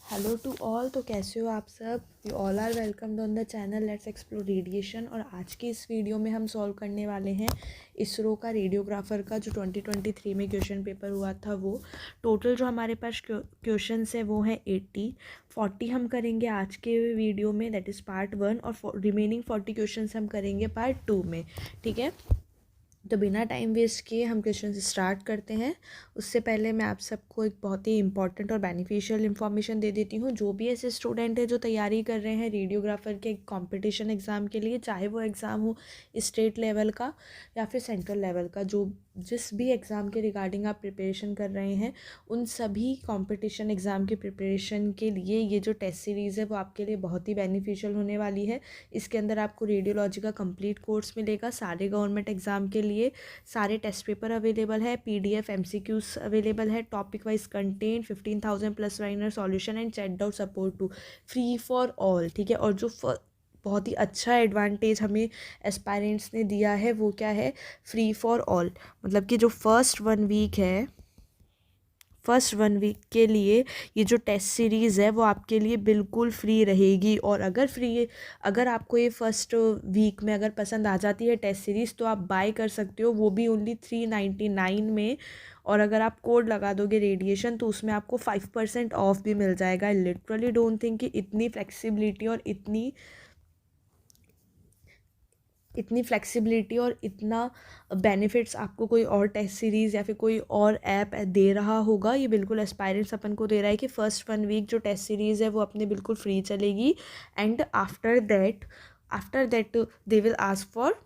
Hello to all. तो कैसे हो आप सब? You all are welcome on the channel let's explore radiation. और आज की इस वीडियो में हम सॉल्व करने वाले हैं इसरो का रेडियोग्राफर का जो 2023 में क्वेश्चन पेपर हुआ था वो। टोटल जो हमारे पास क्वेश्चंस है वो हैं 40 हम करेंगे आज के वीडियो में, दैट इज़ पार्ट 1, और रिमेनिंग 40 क्वेश्चंस हम करेंगे पार्ट 2 में। ठीक है, तो बिना टाइम वेस्ट किए हम क्वेश्चन स्टार्ट करते हैं। उससे पहले मैं आप सबको एक बहुत ही इंपॉर्टेंट और बेनिफिशियल इन्फॉर्मेशन दे देती हूँ। जो भी ऐसे स्टूडेंट है जो तैयारी कर रहे हैं रेडियोग्राफर के कंपटीशन एग्ज़ाम के लिए, चाहे वो एग्ज़ाम हो स्टेट लेवल का या फिर सेंट्रल लेवल का, जो जिस भी एग्ज़ाम के रिगार्डिंग आप प्रिपरेशन कर रहे हैं, उन सभी कंपटीशन एग्ज़ाम के प्रिपरेशन के लिए ये जो टेस्ट सीरीज़ है वो आपके लिए बहुत ही बेनिफिशियल होने वाली है। इसके अंदर आपको रेडियोलॉजी का कंप्लीट कोर्स मिलेगा। सारे गवर्नमेंट एग्ज़ाम के लिए सारे टेस्ट पेपर अवेलेबल है, PDF MCQs अवेलेबल है, topic wise content, 15,000 plus liner solution and chat doubt support too, free for all. ठीक है, और जो बहुत ही अच्छा एडवांटेज हमें एस्पायरेंट्स ने दिया है वो क्या है? Free for all. मतलब कि जो फर्स्ट 1 वीक के लिए ये जो टेस्ट सीरीज़ है वो आपके लिए बिल्कुल फ्री रहेगी। और अगर आपको ये फर्स्ट वीक में अगर पसंद आ जाती है टेस्ट सीरीज़ तो आप बाय कर सकते हो, वो भी ओनली 399 में। और अगर आप कोड लगा दोगे रेडिएशन तो उसमें आपको 5% ऑफ भी मिल जाएगा। आई लिटरली डोंट थिंक कि इतनी फ्लेक्सिबिलिटी और इतना बेनिफिट्स आपको कोई और टेस्ट सीरीज़ या फिर कोई और ऐप दे रहा होगा। ये बिल्कुल एस्पायरेंट्स अपन को दे रहा है कि फर्स्ट 1 वीक जो टेस्ट सीरीज़ है वो अपने बिल्कुल फ्री चलेगी। And after that they will ask for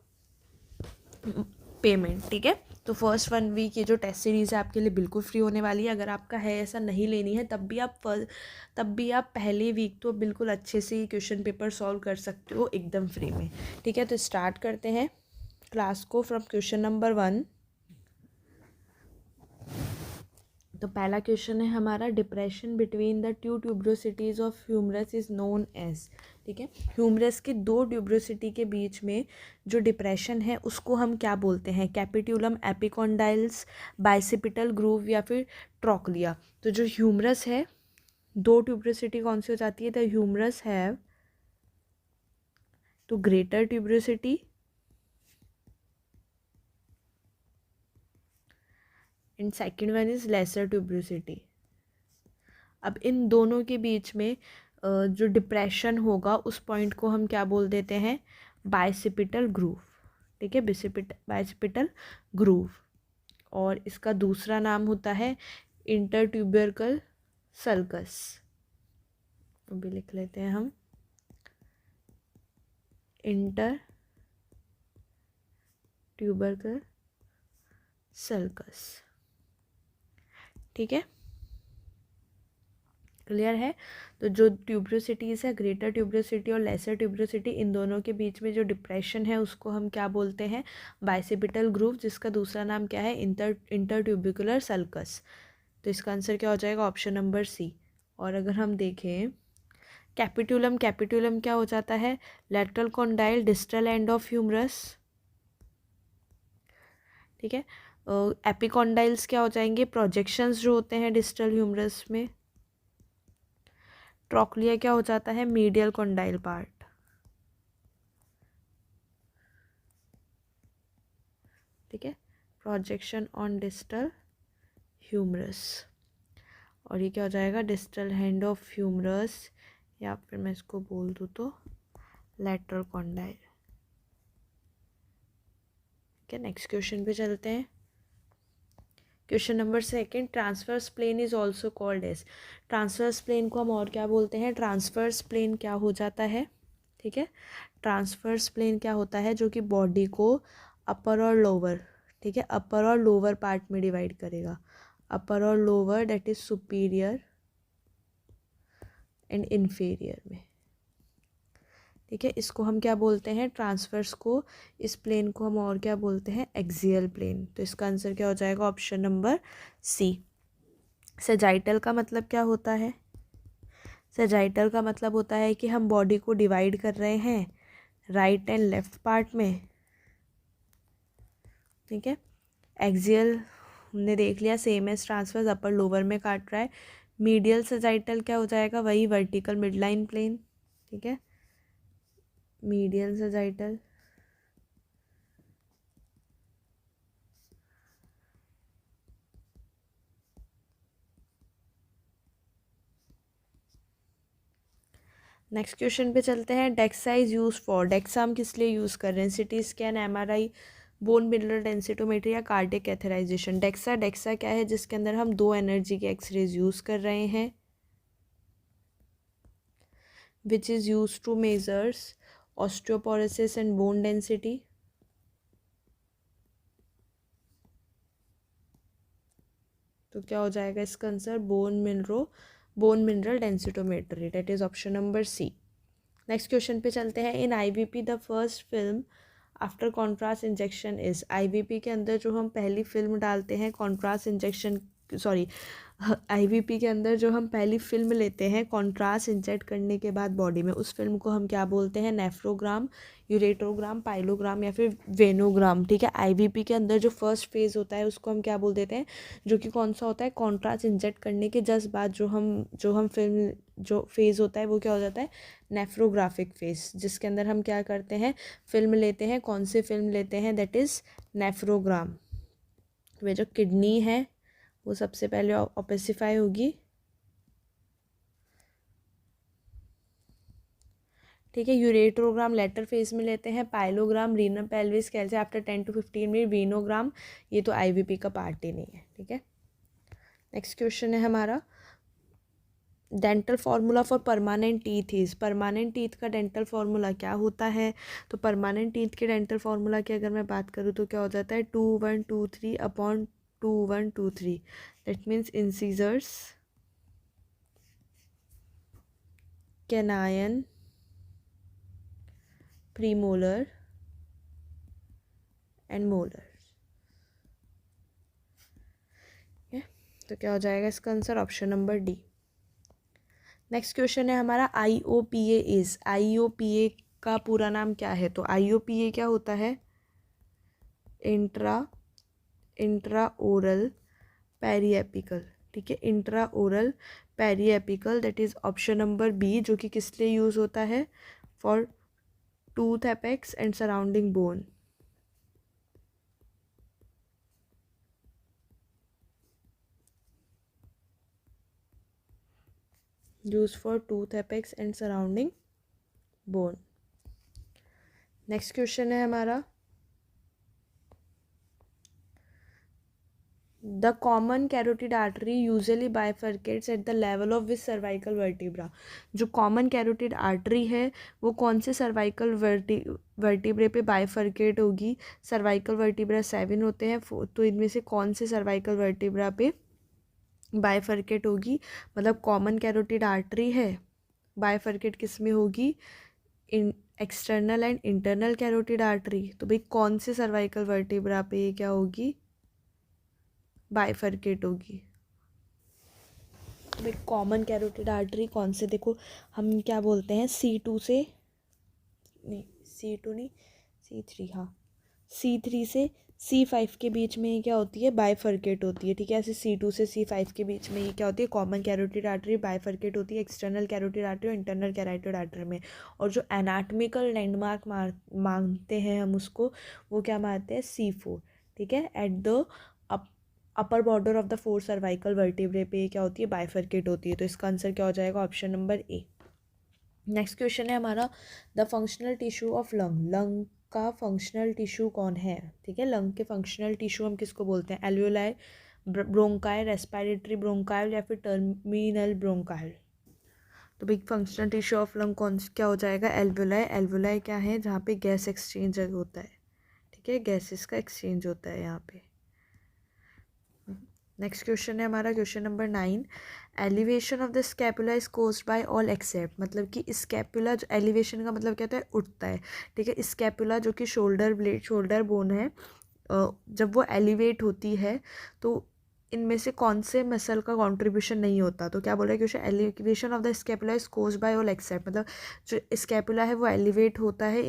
payment. ठीक है, तो फर्स्ट 1 वीक ये जो टेस्ट सीरीज़ है आपके लिए बिल्कुल फ्री होने वाली है। अगर आपका है ऐसा नहीं लेनी है तब भी आप पहले वीक तो बिल्कुल अच्छे से क्वेश्चन पेपर सॉल्व कर सकते हो एकदम फ्री में। ठीक है, तो स्टार्ट करते हैं क्लास को फ्रॉम क्वेश्चन नंबर 1। तो पहला क्वेश्चन है हमारा, depression between the two tuberosities of humerus is known as. ठीक है, ह्यूमरस के दो ट्यूब्रोसिटी के बीच में जो डिप्रेशन है उसको हम क्या बोलते हैं? कैपिट्यूलम, एपिकॉन्डाइल्स, बाइसिपिटल ग्रूव या फिर ट्रोक्लिया। तो जो ह्यूमरस है, दो ट्यूब्रोसिटी कौन सी हो जाती है? द ह्यूमरस हैव तो greater tuberosity and second one is lesser tuberosity. अब इन दोनों के बीच में जो डिप्रेशन होगा उस पॉइंट को हम क्या बोल देते हैं? Bicipital groove. ठीक है, बाइसिपिटल ग्रूव। और इसका दूसरा नाम होता है इंटरट्यूबरकल सल्कस। अभी लिख लेते हैं हम, इंटर ट्यूबरकल सल्कस। ठीक है, क्लियर है? तो जो ट्यूब्रोसिटीज़ है, ग्रेटर ट्यूब्रोसिटी और लेसर ट्यूब्रोसिटी, इन दोनों के बीच में जो डिप्रेशन है उसको हम क्या बोलते हैं? बाइसिपिटल ग्रूव, जिसका दूसरा नाम क्या है? Intertubercular sulcus. तो इसका आंसर क्या हो जाएगा? Option number C. और अगर हम देखें कैपिट्यूलम क्या हो जाता है? Lateral condyle distal end of humerus. ठीक है, एपिकॉन्डाइल्स क्या हो जाएंगे? प्रोजेक्शंस जो होते हैं डिस्टल ह्यूमरस में। ट्रोक्लिया क्या हो जाता है? Medial condyle part. ठीक है, प्रोजेक्शन ऑन डिस्टल ह्यूमरस। और ये क्या हो जाएगा? डिस्टल हैंड ऑफ ह्यूमरस, या फिर मैं इसको बोल दूँ तो लैटरल कॉन्डाइल। ठीक है, नेक्स्ट क्वेश्चन पे चलते हैं। Question number 2, transverse plane is also called as. Transverse plane को हम और क्या बोलते हैं? ट्रांसवर्स प्लेन क्या हो जाता है? ठीक है, ट्रांसवर्स प्लेन क्या होता है? जो कि बॉडी को अपर और लोअर, ठीक है, अपर और लोअर पार्ट में डिवाइड करेगा। अपर और lower, that is superior and inferior में। ठीक है, इसको हम क्या बोलते हैं? ट्रांसवर्स को, इस प्लेन को हम और क्या बोलते हैं? Axial plane. तो इसका आंसर क्या हो जाएगा? ऑप्शन नंबर सी। सजाइटल का मतलब क्या होता है? सजाइटल का मतलब होता है कि हम बॉडी को डिवाइड कर रहे हैं राइट एंड लेफ्ट पार्ट में। ठीक है, एक्सियल हमने देख लिया, same as transverse, upper lower में काट रहा है। मीडियल सजाइटल क्या हो जाएगा, वही वर्टिकल मिड लाइन प्लेन, ठीक है, मीडियल सजाइटल। नेक्स्ट क्वेश्चन पे चलते हैं। DEXA is use for, DEXA हम किस लिए यूज़ कर रहे हैं, CT scan, MRI, bone mineral densitometry या कार्डियक कैथेराइजेशन। डेक्सा, डेक्सा क्या है, जिसके अंदर हम 2 एनर्जी के एक्सरेज यूज़ कर रहे हैं, which is use to measures osteoporosis and bone density. तो क्या हो जाएगा इसका answer, bone mineral densitometry, that is option number C. Next question पे चलते हैं। In IVP the first film after contrast injection is, IVP के अंदर जो हम पहली फिल्म डालते हैं कॉन्ट्रास्ट इंजेक्शन, सॉरी, आईवीपी के अंदर जो हम पहली फिल्म लेते हैं कॉन्ट्रास्ट इंजेक्ट करने के बाद बॉडी में, उस फिल्म को हम क्या बोलते हैं, नेफ्रोग्राम, यूरेट्रोग्राम, पाइलोग्राम या फिर वेनोग्राम, ठीक है। आईवीपी के अंदर जो फर्स्ट फेज़ होता है उसको हम क्या बोल देते हैं, जो कि कौन सा होता है, कॉन्ट्रास्ट इंजेक्ट करने के जस्ट बाद जो हम फिल्म जो फेज़ होता है वो क्या हो जाता है, नेफ्रोग्राफिक फेज़, जिसके अंदर हम क्या करते हैं, फिल्म लेते हैं, कौन सी फिल्म लेते हैं, दैट इज़ नेफ्रोग्राम। वे जो किडनी है वो सबसे पहले ओपेसिफाई होगी, ठीक है। यूरेट्रोग्राम लेटर फेज में लेते हैं, pyelogram renal pelvis calcium after 10 to 15 minute, venogram ये तो आईवीपी का पार्ट ही नहीं है, ठीक है। नेक्स्ट क्वेश्चन है हमारा, dental formula for permanent teeth is, permanent teeth का डेंटल फार्मूला क्या होता है, तो परमानेंट टीथ के डेंटल फार्मूला की अगर मैं बात करूँ तो क्या हो जाता है, 2123 upon 2123, that means incisors, canine, premolar and molar, तो क्या हो जाएगा इसका answer, option number D. Next question है हमारा, आईओपीए इज, आईओपीए का पूरा नाम क्या है, तो आईओपीए क्या होता है, इंट्रा ओरल पेरीएपिकल, ठीक है, intra oral periapical, that is option number B, जो कि किस लिए यूज होता है, for tooth apex and surrounding bone, use for tooth apex and surrounding bone. Next question है हमारा, the common carotid artery usually bifurcates at the level of which cervical vertebra, जो common carotid artery है वो कौन से cervical vertebrae पे bifurcate होगी, cervical vertebra 7 होते हैं, तो इनमें से कौन से सर्वाइकल वर्टिब्रा पे बाइफरकेट होगी, मतलब कॉमन कैरोटिड आर्टरी है, बाइफरकेट किस में होगी, इन external and internal carotid artery, तो भाई कौन से सर्वाइकल वर्टिब्रा पे ये क्या होगी, बाइफरकेट होगी, भाई कॉमन कैरोटिड आर्टरी कौन से, देखो हम क्या बोलते हैं, C2 से नहीं, C2 नहीं, C3, हाँ, C3 से C5 के बीच में ये क्या होती है, बाइफरकेट होती है, ठीक है। ऐसे C2 से C5 के बीच में ये क्या होती है, कॉमन कैरोटिड आर्टरी बाइफरकेट होती है एक्सटर्नल कैरोटिड आर्टरी और इंटरनल कैरोटिड आर्टरी में, और जो एनाटॉमिकल लैंडमार्क मांगते हैं हम उसको, वो क्या मानते हैं, C4, ठीक है, at the upper border of the 4 cervical vertebrae पे क्या होती है, बाइफरकेट होती है, तो इसका आंसर क्या हो जाएगा, option number A. Next question है हमारा, the functional tissue of lung, lung का फंक्शनल टिश्यू कौन है, ठीक है, लंग के फंक्शनल टिश्यू हम किसको बोलते हैं, एल्वियोलाई, ब्रोंकाई, रेस्पिरेटरी ब्रोंकाइल या फिर टर्मिनल ब्रोंकाइल, तो big functional tissue of lung कौन क्या हो जाएगा, एल्वियोलाई, एल्वियोलाई क्या है, जहाँ पे गैस एक्सचेंज होता है, ठीक है, गैसेस का एक्सचेंज होता है यहाँ पे। नेक्स्ट क्वेश्चन है हमारा, question number 9, elevation of the scapula is caused by all except, मतलब कि स्कैपुला, जो एलिवेशन का मतलब क्या होता है, उठता है, ठीक है, स्कैपुला जो कि शोल्डर बोन है, जब वो एलिवेट होती है तो इनमें से कौन से मसल का कंट्रीब्यूशन नहीं होता, तो क्या बोल रहा है question, elevation of the scapula is caused by all except, मतलब जो स्कैपुला है वो एलिवेट होता है,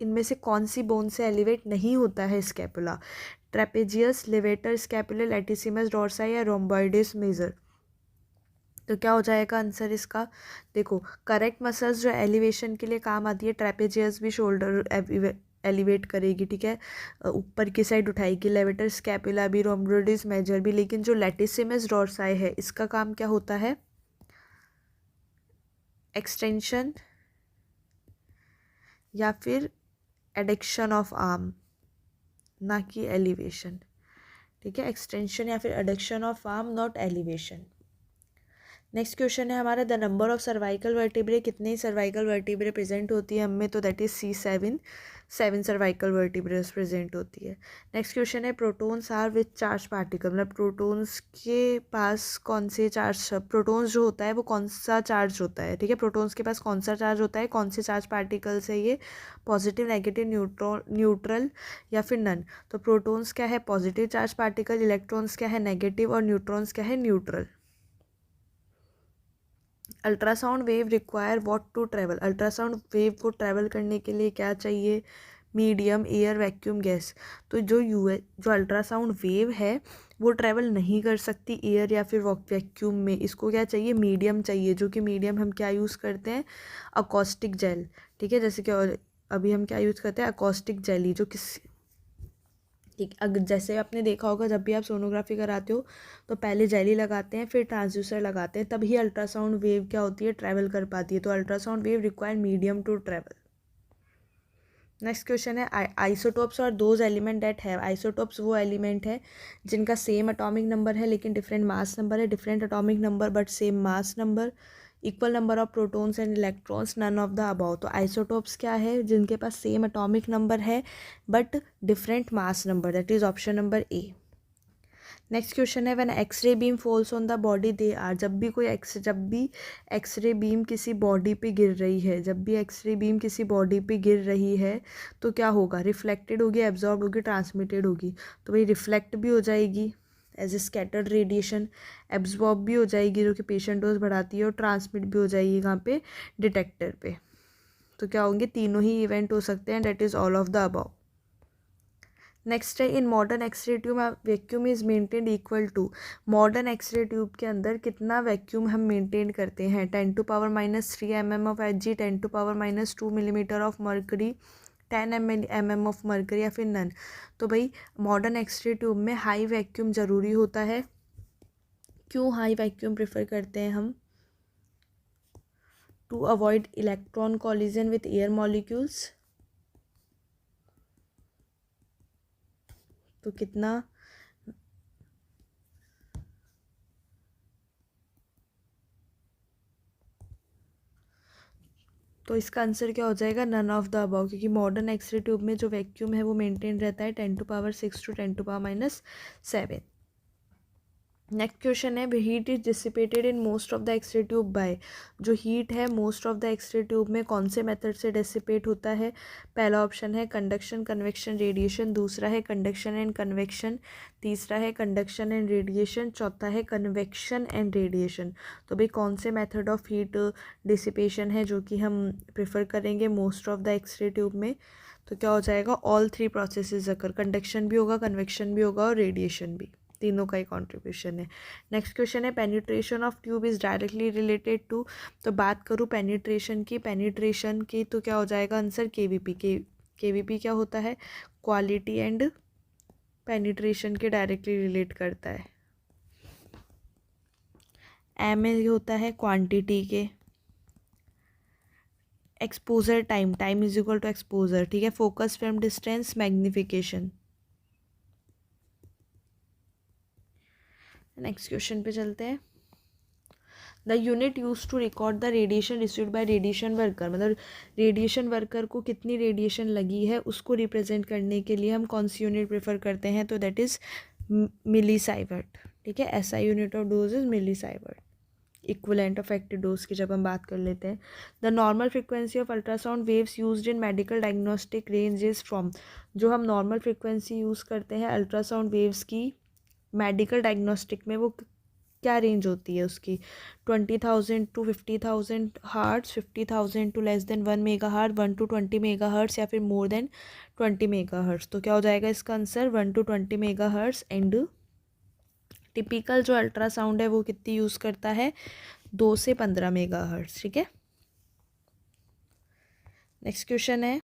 इनमें से कौन सी बोन से एलिवेट नहीं होता है scapula, trapezius, levator scapular, latissimus डोर्साई या रोम्बॉइडिस मेजर, तो क्या हो जाएगा आंसर इसका? देखो, करेक्ट मसल्स जो एलिवेशन के लिए काम आती है, ट्रेपेजियस भी शोल्डर एलिवेट करेगी, ठीक है, ऊपर की साइड उठाएगी, लेवेटर स्कैपुला भी, रोम्बोइडिस मेजर भी, लेकिन जो लैटिसिमस डोर्साई है इसका काम क्या होता है? एक्सटेंशन या फिर एडक्शन ऑफ आर्म, ना कि एलिवेशन, ठीक है, एक्सटेंशन या फिर adduction of arm, not elevation. Next question है हमारा, the number of cervical vertebrae, कितने सर्वाइकल वर्टिब्रे प्रेजेंट होती है हमें, तो that is C7, 7 cervical vertebras present होती है। नेक्स्ट क्वेश्चन है, protons are with charge particle, मतलब प्रोटोन्स के पास कौन से चार्ज, प्रोटोन्स जो होता है वो कौन सा चार्ज होता है, ठीक है, प्रोटोन्स के पास कौन सा चार्ज होता है, कौन से चार्ज पार्टिकल्स है ये, पॉजिटिव, नेगेटिव, न्यूट्रल या फिर नन। तो प्रोटोन्स क्या है? पॉजिटिव चार्ज पार्टिकल, इलेक्ट्रॉन्स क्या है? नेगेटिव, और न्यूट्रॉन्स क्या है? Neutral. Ultrasound wave require what to travel, ultrasound wave को ट्रैवल करने के लिए क्या चाहिए? Medium, air, vacuum, gas. तो जो अल्ट्रासाउंड वेव है वो ट्रैवल नहीं कर सकती एयर या फिर वैक्यूम में, इसको क्या चाहिए? मीडियम चाहिए, जो कि मीडियम हम क्या यूज़ करते हैं? अकॉस्टिक जेल, ठीक है, जैसे कि अभी हम क्या यूज़ करते हैं? अकॉस्टिक जेली, जो किस, ठीक, अगर जैसे आपने देखा होगा जब भी आप सोनोग्राफी कराते हो तो पहले जेली लगाते हैं, फिर ट्रांसड्यूसर लगाते हैं, तभी अल्ट्रासाउंड वेव क्या होती है? ट्रैवल कर पाती है। तो ultrasound wave require medium to travel. Next question है, आइसोटोप्स और those element that have, isotopes वो एलिमेंट है जिनका सेम एटॉमिक नंबर है लेकिन डिफरेंट मास नंबर है, different atomic number but same mass number, equal number of protons and electrons, none of the above. तो isotopes क्या है? जिनके पास सेम एटॉमिक नंबर है but different mass number, that is option number A. Next question है, when X ray beam falls on the body they are, जब भी x ray beam किसी बॉडी पे गिर रही है, जब भी एक्सरे बीम किसी बॉडी पे गिर रही है तो क्या होगा? रिफ्लेक्टेड होगी, एब्जॉर्ब होगी, ट्रांसमिटेड होगी। तो भाई रिफ्लेक्ट भी हो जाएगी as a scattered radiation, absorb भी हो जाएगी जो कि पेशेंट डोज बढ़ाती है, और ट्रांसमिट भी हो जाएगी कहाँ पे? डिटेक्टर पे। तो क्या होंगे? तीनों ही इवेंट हो सकते हैं, that is all of the above. Next है, in modern x ray tube vacuum is maintained equal to, modern x ray tube के अंदर कितना वैक्यूम हम मेंटेन करते हैं? 10⁻³ mm of Hg, 10⁻² millimetre of mercury, 10 mm of mercury, या फिर नन। तो भाई मॉडर्न एक्सरे ट्यूब में हाई वैक्यूम ज़रूरी होता है। क्यों हाई वैक्यूम प्रेफर करते हैं हम? To avoid electron collision with air molecules. तो कितना? तो इसका आंसर क्या हो जाएगा? नन ऑफ द अबव, क्योंकि मॉडर्न एक्सरे ट्यूब में जो वैक्यूम है वो मेंटेन रहता है 10⁻6 to 10⁻7। नेक्स्ट क्वेश्चन है, heat is dissipated in most of the X ray tube by, जो हीट है most of the X ray tube में कौन से मेथड से डिसिपेट होता है? पहला ऑप्शन है कंडक्शन, कन्वेक्शन, रेडिएशन, दूसरा है कंडक्शन एंड कन्वेक्शन, तीसरा है कंडक्शन एंड रेडिएशन, चौथा है कन्वेक्शन एंड रेडिएशन। तो भाई कौन से मेथड ऑफ हीट डिसिपेशन है जो कि हम प्रेफर करेंगे most of the X ray tube में? तो क्या हो जाएगा? ऑल 3 प्रोसेसेस अगर, कंडक्शन भी होगा, कन्वेक्शन भी होगा और रेडिएशन भी, तीनों का ही कॉन्ट्रीब्यूशन है। नेक्स्ट क्वेश्चन है, penetration of tube is directly related to, तो बात करूँ पेनिट्रेशन की तो क्या हो जाएगा आंसर? केवीपी। केवीपी क्या होता है? क्वालिटी एंड पेनिट्रेशन के डायरेक्टली रिलेट करता है। एम में होता है क्वांटिटी के, exposure time is equal to exposure, ठीक है, focus from distance, magnification. Next question पे चलते हैं, the unit use to record the radiation received by radiation worker, मतलब रेडिएशन वर्कर को कितनी रेडिएशन लगी है उसको रिप्रेजेंट करने के लिए हम कौन सी यूनिट प्रेफर करते हैं? तो दैट इज़ मिलीसाइवर्ट, ठीक है, SI unit of dose is millisievert, equivalent of active dose की जब हम बात कर लेते हैं। The normal frequency of ultrasound waves used in medical diagnostic range is from, जो हम नॉर्मल फ्रिक्वेंसी यूज़ करते हैं अल्ट्रासाउंड वेव्स की मेडिकल डायग्नोस्टिक में, वो क्या रेंज होती है उसकी? 20,000 to 50,000 hertz, 50,000 to less than 1 mega hertz, 1 to 20 mega hertz, या फिर मोर देन 20 मेगा हर्ट्स। तो क्या हो जाएगा इसका answer? 1 to 20 mega hertz and typical जो अल्ट्रासाउंड है वो कितनी यूज़ करता है, 2 से 15 मेगाहर्ट्ज, ठीक है। नेक्स्ट क्वेश्चन है,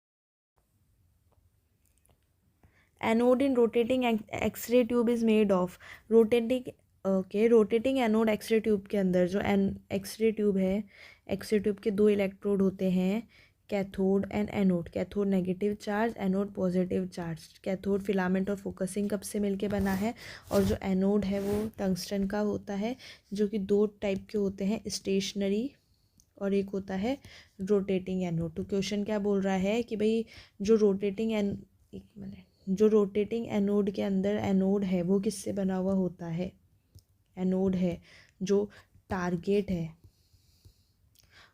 anode in rotating X ray tube is made of, rotating anode X ray tube के अंदर जो एक्सरे ट्यूब है, एक्सरे ट्यूब के 2 इलेक्ट्रोड होते हैं, cathode and anode. Cathode negative charge, anode positive charge. Cathode filament और फोकसिंग कप से मिलके बना है, और जो एनोड है वो टंगस्टन का होता है, जो कि 2 टाइप के होते हैं, स्टेशनरी और एक होता है रोटेटिंग एनोड। तो क्वेश्चन क्या बोल रहा है कि भाई जो रोटेटिंग एनोड के अंदर एनोड है वो किससे बना हुआ होता है, एनोड है जो टारगेट है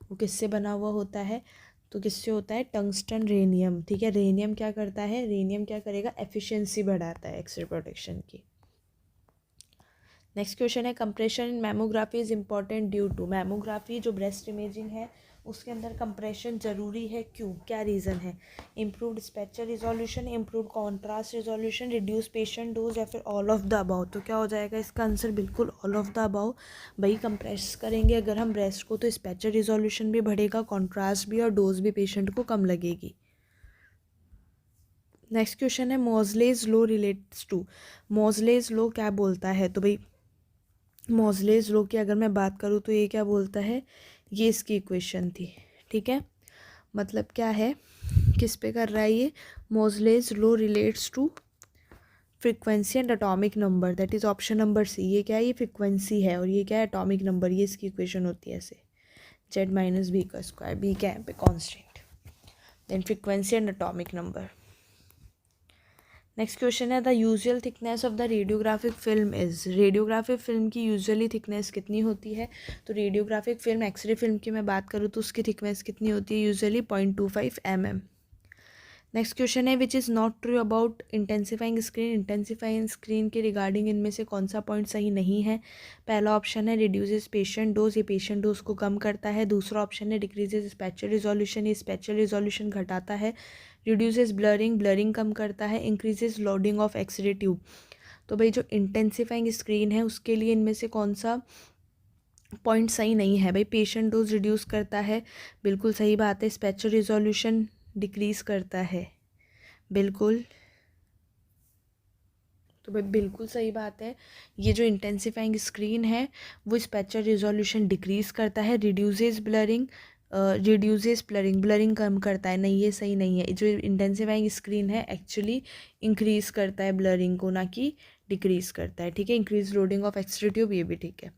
वो किससे बना हुआ होता है, तो किससे होता है, टंगस्टन रेनियम, ठीक है। रेनियम क्या करता है, रेनियम क्या करेगा, एफिशिएंसी बढ़ाता है एक्सरे प्रोटेक्शन की। नेक्स्ट क्वेश्चन है, compression in mammography is important due to, mammography जो ब्रेस्ट इमेजिंग है उसके अंदर कंप्रेशन ज़रूरी है, क्यों, क्या रीज़न है, improved spatial resolution, improved contrast resolution, reduce patient dose, या फिर ऑल ऑफ द अबाउ। तो क्या हो जाएगा इसका आंसर, बिल्कुल ऑल ऑफ द अबाउ। भाई कंप्रेस करेंगे अगर हम ब्रेस्ट को तो स्पेक्चर रिजोल्यूशन भी बढ़ेगा, कॉन्ट्रास्ट भी, और डोज भी पेशेंट को कम लगेगी। नेक्स्ट क्वेश्चन है, मॉजलेज लॉ रिलेट्स टू, मॉजलेज लॉ क्या बोलता है, तो भाई मॉजलेज लॉ की अगर मैं बात करूँ तो ये क्या बोलता है, ये इसकी इक्वेशन थी, ठीक है। मतलब क्या है, किस पे कर रहा है ये, Moseley's law relates to frequency and atomic number, that is option number C. ये क्या है, ये फ्रीक्वेंसी है, और ये क्या है, एटॉमिक नंबर, ये इसकी इक्वेशन होती है ऐसे, जेड माइनस बी का स्क्वायर, बी क्या है पे constant, then frequency and atomic number. Next question है, the usual thickness of the radiographic film is, radiographic film की यूजुअली थिकनेस कितनी होती है, तो रेडियोग्राफिक फिल्म, एक्सरे फिल्म की मैं बात करूँ तो उसकी थिकनेस कितनी होती है, यूजुअली 0.25 mm। नेक्स्ट क्वेश्चन है, which is not true about intensifying screen, intensifying screen के रिगार्डिंग इनमें से कौन सा पॉइंट सही नहीं है। पहला ऑप्शन है रिड्यूसेस पेशेंट डोज, ये पेशेंट डोज को कम करता है। दूसरा ऑप्शन है डिक्रीजेस स्पेक्चुअल रिजोल्यूशन, ये स्पेक्चुअल रिजोल्यूशन घटाता है। रिड्यूसेस ब्लरिंग, ब्लरिंग कम करता है। Increases loading of x ray tube. तो भाई जो इंटेंसिफाइंग स्क्रीन है उसके लिए इनमें से कौन सा पॉइंट सही नहीं है, भाई पेशेंट डोज रिड्यूस करता है, बिल्कुल सही बात है। स्पेक्चुअल रिजोल्यूशन डिक्रीज करता है, बिल्कुल, तो भाई बिल्कुल सही बात है। ये जो इंटेंसिफाइंग स्क्रीन है वो स्पेक्चुअल रिजोल्यूशन डिक्रीज करता है। रिड्यूसेस ब्लरिंग, ब्लरिंग कम करता है, नहीं ये सही नहीं है। जो इंटेंसिफाइंग स्क्रीन है एक्चुअली इंक्रीज करता है ब्लरिंग को, ना कि डिक्रीज करता है, ठीक है। Increase loading of x ray tube, ये भी ठीक है,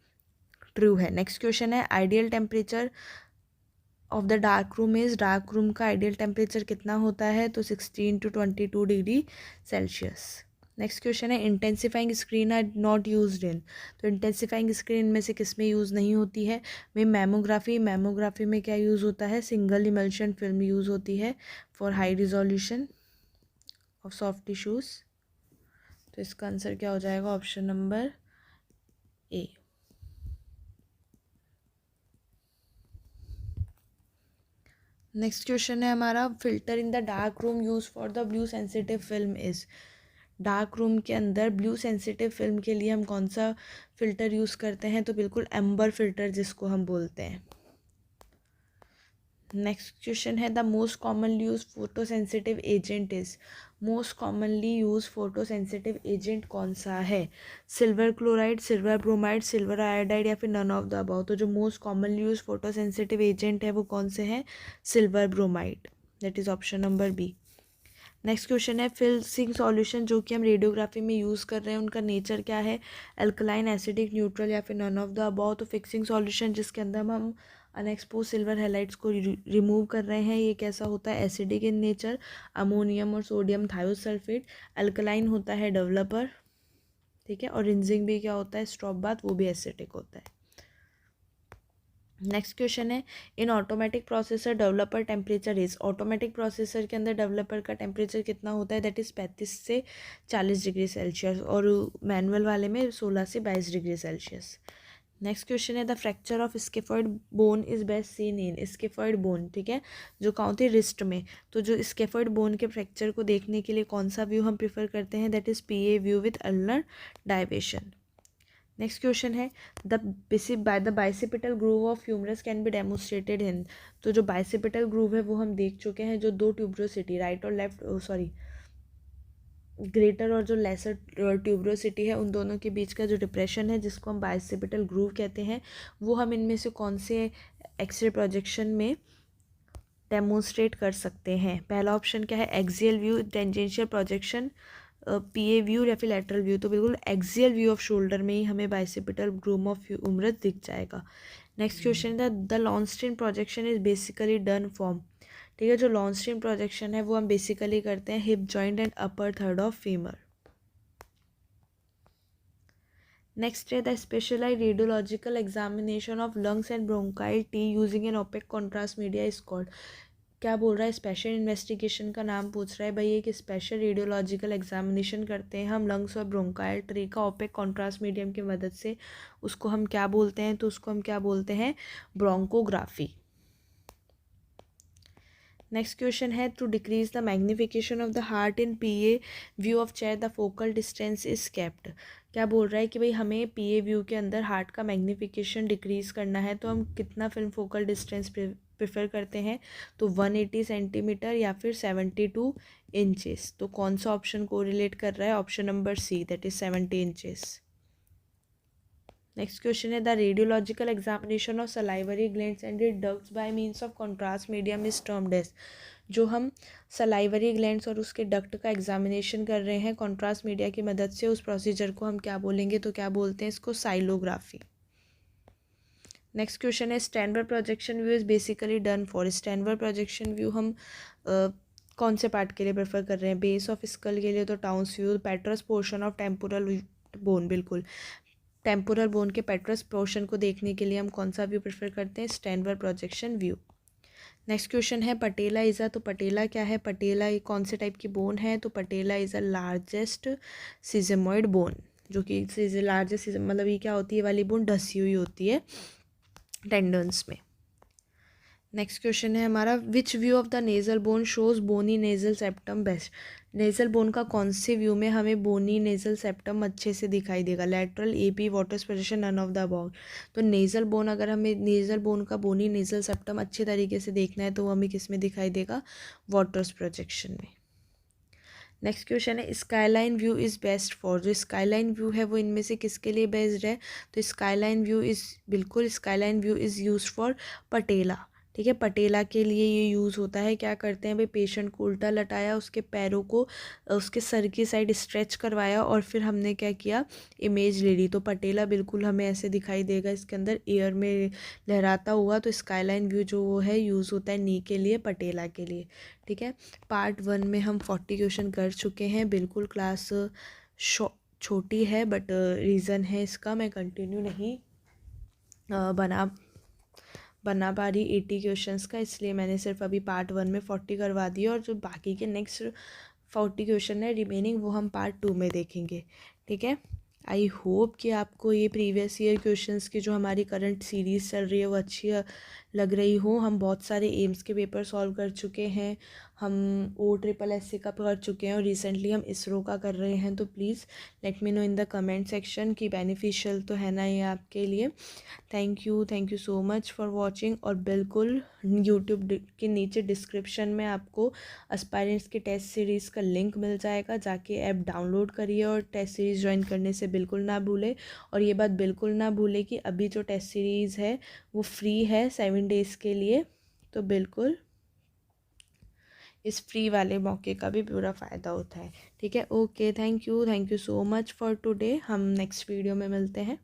ट्रू है। नेक्स्ट क्वेश्चन है, ideal temperature of the dark room is, dark room का आइडियल टेम्परेचर कितना होता है, तो 16 to 22 degree Celsius. Next question है, intensifying screen are not used in, तो इंटेंसिफाइंग स्क्रीन में से किस में यूज़ नहीं होती है, में मैमोग्राफी में क्या यूज़ होता है, सिंगल इमल्शन फिल्म यूज़ होती है for high resolution of soft tissues. तो इसका आंसर क्या हो जाएगा, option number A. Next question है हमारा, filter in the dark room use for the blue sensitive film is, dark room के अंदर ब्लू सेंसिटिव फिल्म के लिए हम कौन सा फ़िल्टर यूज़ करते हैं, तो बिल्कुल एम्बर फिल्टर जिसको हम बोलते हैं। नेक्स्ट क्वेश्चन है, the most commonly use photo sensitive agent is, most commonly use photo sensitive agent कौन सा है, silver chloride, silver bromide, silver iodide, या फिर नन ऑफ द अबव। तो जो most commonly use photo sensitive agent है वो कौन से हैं, silver bromide, that is option number B. Next question है, फिक्सिंग सॉल्यूशन जो कि हम रेडियोग्राफी में यूज़ कर रहे हैं उनका नेचर क्या है, अल्कलाइन, एसिडिक, न्यूट्रल, या फिर नन ऑफ द अबव। तो फिक्सिंग सॉल्यूशन जिसके अंदर हम अनएक्सपोज सिल्वर हैलाइड्स को रिमूव कर रहे हैं ये कैसा होता है, एसिडिक इन नेचर, अमोनियम और सोडियम थायोसल्फेट। अल्कलाइन होता है डेवलपर, ठीक है, और रिंजिंग भी क्या होता है, स्टॉप बाथ, वो भी एसिडिक होता है। नेक्स्ट क्वेश्चन है, इन automatic processor developer temperature is, automatic processor के अंदर डेवलपर का टेम्परेचर कितना होता है, दैट इज़ 35 से 40 डिग्री सेल्सियस, और मैनुअल वाले में 16 से 22 डिग्री सेल्सियस। नेक्स्ट क्वेश्चन है, the fracture of scaphoid bone is best seen in, scaphoid bone, ठीक है, जो कहाँ होती है, रिस्ट में। तो जो स्केफॉइड बोन के फ्रैक्चर को देखने के लिए कौन सा व्यू हम प्रेफर करते हैं, that is PA view with ulnar deviation. Next question है the bicipital groove of humerus can be demonstrated in. तो जो बाइसिपिटल ग्रूव है वो हम देख चुके हैं, जो दो ट्यूब्रोसिटी राइट और लेफ्ट सॉरी ग्रेटर और जो लेसर ट्यूब्रोसिटी है उन दोनों के बीच का जो डिप्रेशन है जिसको हम बाइसिपिटल ग्रूव कहते हैं, वो हम इनमें से कौन से एक्सरे प्रोजेक्शन में डेमोन्स्ट्रेट कर सकते हैं। पहला ऑप्शन क्या है, एक्सियल व्यू, टेंजेंशियल प्रोजेक्शन, पीए व्यू या फिर लैटरल व्यू। तो बिल्कुल एक्सियल व्यू ऑफ शोल्डर में ही हमें बाइसिपिटल ग्रूव ऑफ ह्यूमरस दिख जाएगा। नेक्स्ट क्वेश्चन है the Lauenstein projection is basically done from. ठीक है, जो लॉन्स्ट्रीन प्रोजेक्शन है वो हम बेसिकली करते हैं hip joint and upper third of femur. Next है the specialized radiological examination of lungs and bronchial tree using an opaque contrast media is called. क्या बोल रहा है, स्पेशल इन्वेस्टिगेशन का नाम पूछ रहा है भाई। एक स्पेशल रेडियोलॉजिकल एग्जामिनेशन करते हैं हम लंग्स और ब्रोंकाइल ट्री का ओपेक कॉन्ट्रास्ट मीडियम की मदद से, उसको हम क्या बोलते हैं, तो उसको हम क्या बोलते हैं, ब्रोंकोग्राफी। नेक्स्ट क्वेश्चन है to decrease the magnification of the heart in PA view of chair the focal distance is kept. क्या बोल रहा है कि भाई हमें पीए व्यू के अंदर हार्ट का मैग्निफिकेशन डिक्रीज करना है तो हम कितना फिल्म फोकल डिस्टेंस प्रेफर करते हैं, तो 180 सेंटीमीटर या फिर 72 इंचेस। तो कौन सा ऑप्शन को रिलेट कर रहा है, option number C, that is 70 inches. Next question है the radiological examination of salivary glands and it ducts by means of contrast medium is termed as. जो हम सलाइवरी ग्लैंड्स और उसके डक्ट का एग्जामिनेशन कर रहे हैं कॉन्ट्रास्ट मीडिया की मदद से, उस प्रोसीजर को हम क्या बोलेंगे, तो क्या बोलते हैं इसको, साइलोग्राफी। नेक्स्ट क्वेश्चन है Stenvers projection view is basically done for. Stenvers projection view हम कौन से पार्ट के लिए प्रेफर कर रहे हैं, बेस ऑफ स्कल के लिए तो towns view, पेट्रस portion of temporal bone, बिल्कुल टेम्पोरल बोन के पेट्रस पोर्शन को देखने के लिए हम कौन सा व्यू प्रेफर करते हैं, स्टैनबर प्रोजेक्शन व्यू। नेक्स्ट क्वेश्चन है पटेला इज़ा। तो पटेला क्या है, पटेला ये कौन से टाइप की बोन है, तो पटेला इज़ अ लार्जेस्ट सिजेमॉइड बोन, जो कि लार्जेस्ट मतलब ये क्या होती है, वाली बोन ढसी हुई होती है टेंडन्स में। नेक्स्ट क्वेश्चन है हमारा which view of the nasal bone shows bony nasal septum best. Nasal bone का कौन से व्यू में हमें बोनी नेजल सेप्टम अच्छे से दिखाई देगा, lateral, AP, water projection, none of the above. तो नेजल बोन, अगर हमें नेजल बोन का बोनी नेजल सेप्टम अच्छे तरीके से देखना है तो हमें किस में दिखाई देगा, वाटर्स प्रोजेक्शन में। नेक्स्ट क्वेश्चन है skyline view is best for. जो स्काईलाइन व्यू है वो इनमें से किसके लिए बेस्ड है, तो स्काईलाइन व्यू इज़, बिल्कुल skyline view is use for patella. ठीक है, पटेला के लिए ये यूज़ होता है। क्या करते हैं भाई, पेशेंट को उल्टा लटाया, उसके पैरों को उसके सर की साइड स्ट्रेच करवाया और फिर हमने क्या किया, इमेज ले ली। तो पटेला बिल्कुल हमें ऐसे दिखाई देगा इसके अंदर एयर में लहराता हुआ। तो स्काईलाइन व्यू जो वो है यूज़ होता है नी के लिए, पटेला के लिए। ठीक है, पार्ट 1 में हम 40 क्वेश्चन कर चुके हैं। बिल्कुल क्लास छोटी है बट रीज़न है इसका मैं कंटिन्यू नहीं बना पा रही 80 क्वेश्चंस का, इसलिए मैंने सिर्फ अभी पार्ट 1 में 40 करवा दिया और जो बाकी के नेक्स्ट 40 क्वेश्चन है रिमेनिंग वो हम पार्ट 2 में देखेंगे। ठीक है, आई होप कि आपको ये प्रीवियस ईयर क्वेश्चंस की जो हमारी करंट सीरीज़ चल रही है वो अच्छी लग रही हो। हम बहुत सारे एम्स के पेपर सॉल्व कर चुके हैं, हम OSSC का कर चुके हैं और रिसेंटली हम इसरो का कर रहे हैं। तो please let me know in the comment section कि बेनिफिशियल तो है ना ये आपके लिए। Thank you so much for watching. और बिल्कुल यूट्यूब के नीचे डिस्क्रिप्शन में आपको एस्पायरेंट्स की टेस्ट सीरीज़ का लिंक मिल जाएगा, जाके ऐप डाउनलोड करिए और टेस्ट सीरीज़ ज्वाइन करने से बिल्कुल ना भूले। और ये बात बिल्कुल ना भूले कि अभी जो टेस्ट सीरीज़ है वो फ्री है 7 डेज़ के लिए, तो बिल्कुल इस फ्री वाले मौके का भी पूरा फ़ायदा होता है। ठीक है, okay, thank you so much for today. हम नेक्स्ट वीडियो में मिलते हैं।